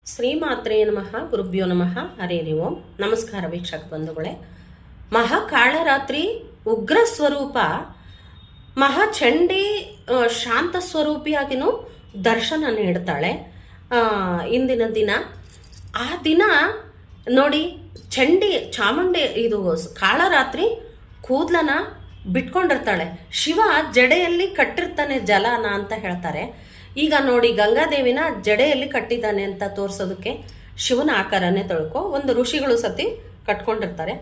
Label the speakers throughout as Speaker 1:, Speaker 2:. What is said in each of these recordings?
Speaker 1: ಶ್ರೀಮಾತ್ರೇ ನಮಃ ಗುರುಭ್ಯೋ ನಮಃ ಹರೇ ಓಂ. ನಮಸ್ಕಾರ ವೀಕ್ಷಕ ಬಂಧುಗಳೇ. ಮಹಾಕಾಳರಾತ್ರಿ ಉಗ್ರ ಸ್ವರೂಪ ಮಹಾಚಂಡಿ ಶಾಂತ ಸ್ವರೂಪಿಯಾಗಿನೂ ದರ್ಶನ ನೀಡ್ತಾಳೆ ಇಂದಿನ ದಿನ. ಆ ದಿನ ನೋಡಿ, ಚಂಡಿ ಚಾಮುಂಡಿ ಇದು ಕಾಳರಾತ್ರಿ ಕೂದಲನ ಬಿಟ್ಕೊಂಡಿರ್ತಾಳೆ. ಶಿವ ಜಡೆಯಲ್ಲಿ ಕಟ್ಟಿರ್ತಾನೆ ಜಲನ ಅಂತ ಹೇಳ್ತಾರೆ. ಈಗ ನೋಡಿ, ಗಂಗಾದೇವಿನ ಜಡೆಯಲ್ಲಿ ಕಟ್ಟಿದ್ದಾನೆ ಅಂತ ತೋರಿಸೋದಕ್ಕೆ ಶಿವನ ಆಕಾರನೇ ತೊಳ್ಕೊ ಒಂದು ಋಷಿಗಳು ಸತಿ ಕಟ್ಕೊಂಡಿರ್ತಾರೆ.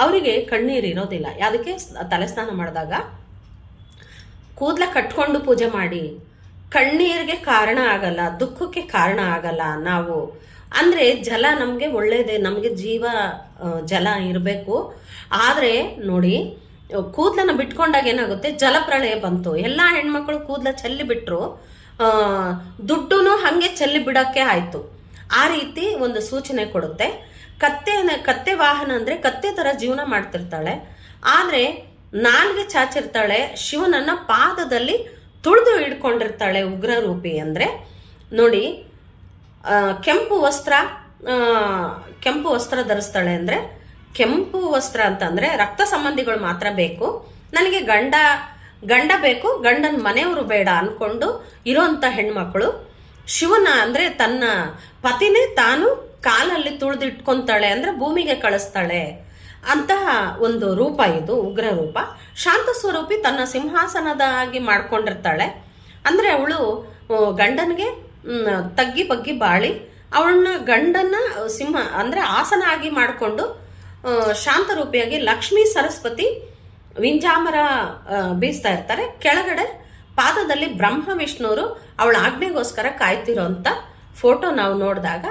Speaker 1: ಅವರಿಗೆ ಕಣ್ಣೀರು ಇರೋದಿಲ್ಲ. ಯಾವುದಕ್ಕೆ? ತಲೆ ಸ್ನಾನ ಮಾಡಿದಾಗ ಕೂದಲ ಕಟ್ಕೊಂಡು ಪೂಜೆ ಮಾಡಿ. ಕಣ್ಣೀರಿಗೆ ಕಾರಣ ಆಗಲ್ಲ, ದುಃಖಕ್ಕೆ ಕಾರಣ ಆಗಲ್ಲ. ನಾವು ಅಂದರೆ ಜಲ ನಮಗೆ ಒಳ್ಳೇದೇ, ನಮಗೆ ಜೀವ ಜಲ ಇರಬೇಕು. ಆದರೆ ನೋಡಿ, ಕೂದಲನ್ನ ಬಿಟ್ಕೊಂಡಾಗ ಏನಾಗುತ್ತೆ, ಜಲಪ್ರಳಯ ಬಂತು. ಎಲ್ಲ ಹೆಣ್ಮಕ್ಳು ಕೂದಲ ಚೆಲ್ಲಿ ಬಿಟ್ಟರು, ದುಡ್ಡು ಹಾಗೆ ಚೆಲ್ಲಿ ಬಿಡೋಕ್ಕೆ ಆಯಿತು. ಆ ರೀತಿ ಒಂದು ಸೂಚನೆ ಕೊಡುತ್ತೆ. ಕತ್ತೆ ವಾಹನ ಅಂದರೆ ಕತ್ತೆ ಥರ ಜೀವನ ಮಾಡ್ತಿರ್ತಾಳೆ. ಆದರೆ ನಾಲ್ಗೆ ಚಾಚಿರ್ತಾಳೆ. ಶಿವನನ್ನ ಪಾದದಲ್ಲಿ ತುಳಿದು ಹಿಡ್ಕೊಂಡಿರ್ತಾಳೆ ಉಗ್ರರೂಪಿ. ಅಂದರೆ ನೋಡಿ, ಕೆಂಪು ವಸ್ತ್ರ ಧರಿಸ್ತಾಳೆ. ಅಂದರೆ ಕೆಂಪು ವಸ್ತ್ರ ಅಂತಂದರೆ ರಕ್ತ ಸಂಬಂಧಿಗಳು ಮಾತ್ರ ಬೇಕು, ನನಗೆ ಗಂಡ ಬೇಕು, ಗಂಡನ ಮನೆಯವರು ಬೇಡ ಅಂದ್ಕೊಂಡು ಇರೋಂಥ ಹೆಣ್ಮಕ್ಳು ಶಿವನ ಅಂದರೆ ತನ್ನ ಪತಿನೇ ತಾನು ಕಾಲಲ್ಲಿ ತುಳಿದಿಟ್ಕೊತಾಳೆ, ಅಂದರೆ ಭೂಮಿಗೆ ಕಳಿಸ್ತಾಳೆ ಅಂತಹ ಒಂದು ರೂಪ ಇದು ಉಗ್ರ ರೂಪ. ಶಾಂತ ಸ್ವರೂಪಿ ತನ್ನ ಸಿಂಹಾಸನದಾಗಿ ಮಾಡ್ಕೊಂಡಿರ್ತಾಳೆ. ಅಂದರೆ ಅವಳು ಗಂಡನಿಗೆ ತಗ್ಗಿ ಬಗ್ಗಿ ಬಾಳಿ ಅವಳನ್ನ ಗಂಡನ ಸಿಂಹ ಅಂದರೆ ಆಸನ ಆಗಿ ಮಾಡಿಕೊಂಡು ಶಾಂತ ರೂಪಿಯಾಗಿ ಲಕ್ಷ್ಮೀ ಸರಸ್ವತಿ ವಿಂಜಾಮರ ಬೀಸ್ತಾ ಇರ್ತಾರೆ. ಕೆಳಗಡೆ ಪಾದದಲ್ಲಿ ಬ್ರಹ್ಮ ವಿಷ್ಣುವರು ಅವಳ ಆಜ್ಞೆಗೋಸ್ಕರ ಕಾಯ್ತಿರೋಂಥ ಫೋಟೋ ನಾವು ನೋಡಿದಾಗ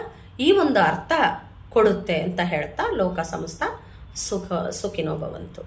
Speaker 1: ಈ ಒಂದು ಅರ್ಥ ಕೊಡುತ್ತೆ ಅಂತ ಹೇಳ್ತಾ ಲೋಕ ಸಮಸ್ತ ಸುಖಿನೋ ಭವಂತು.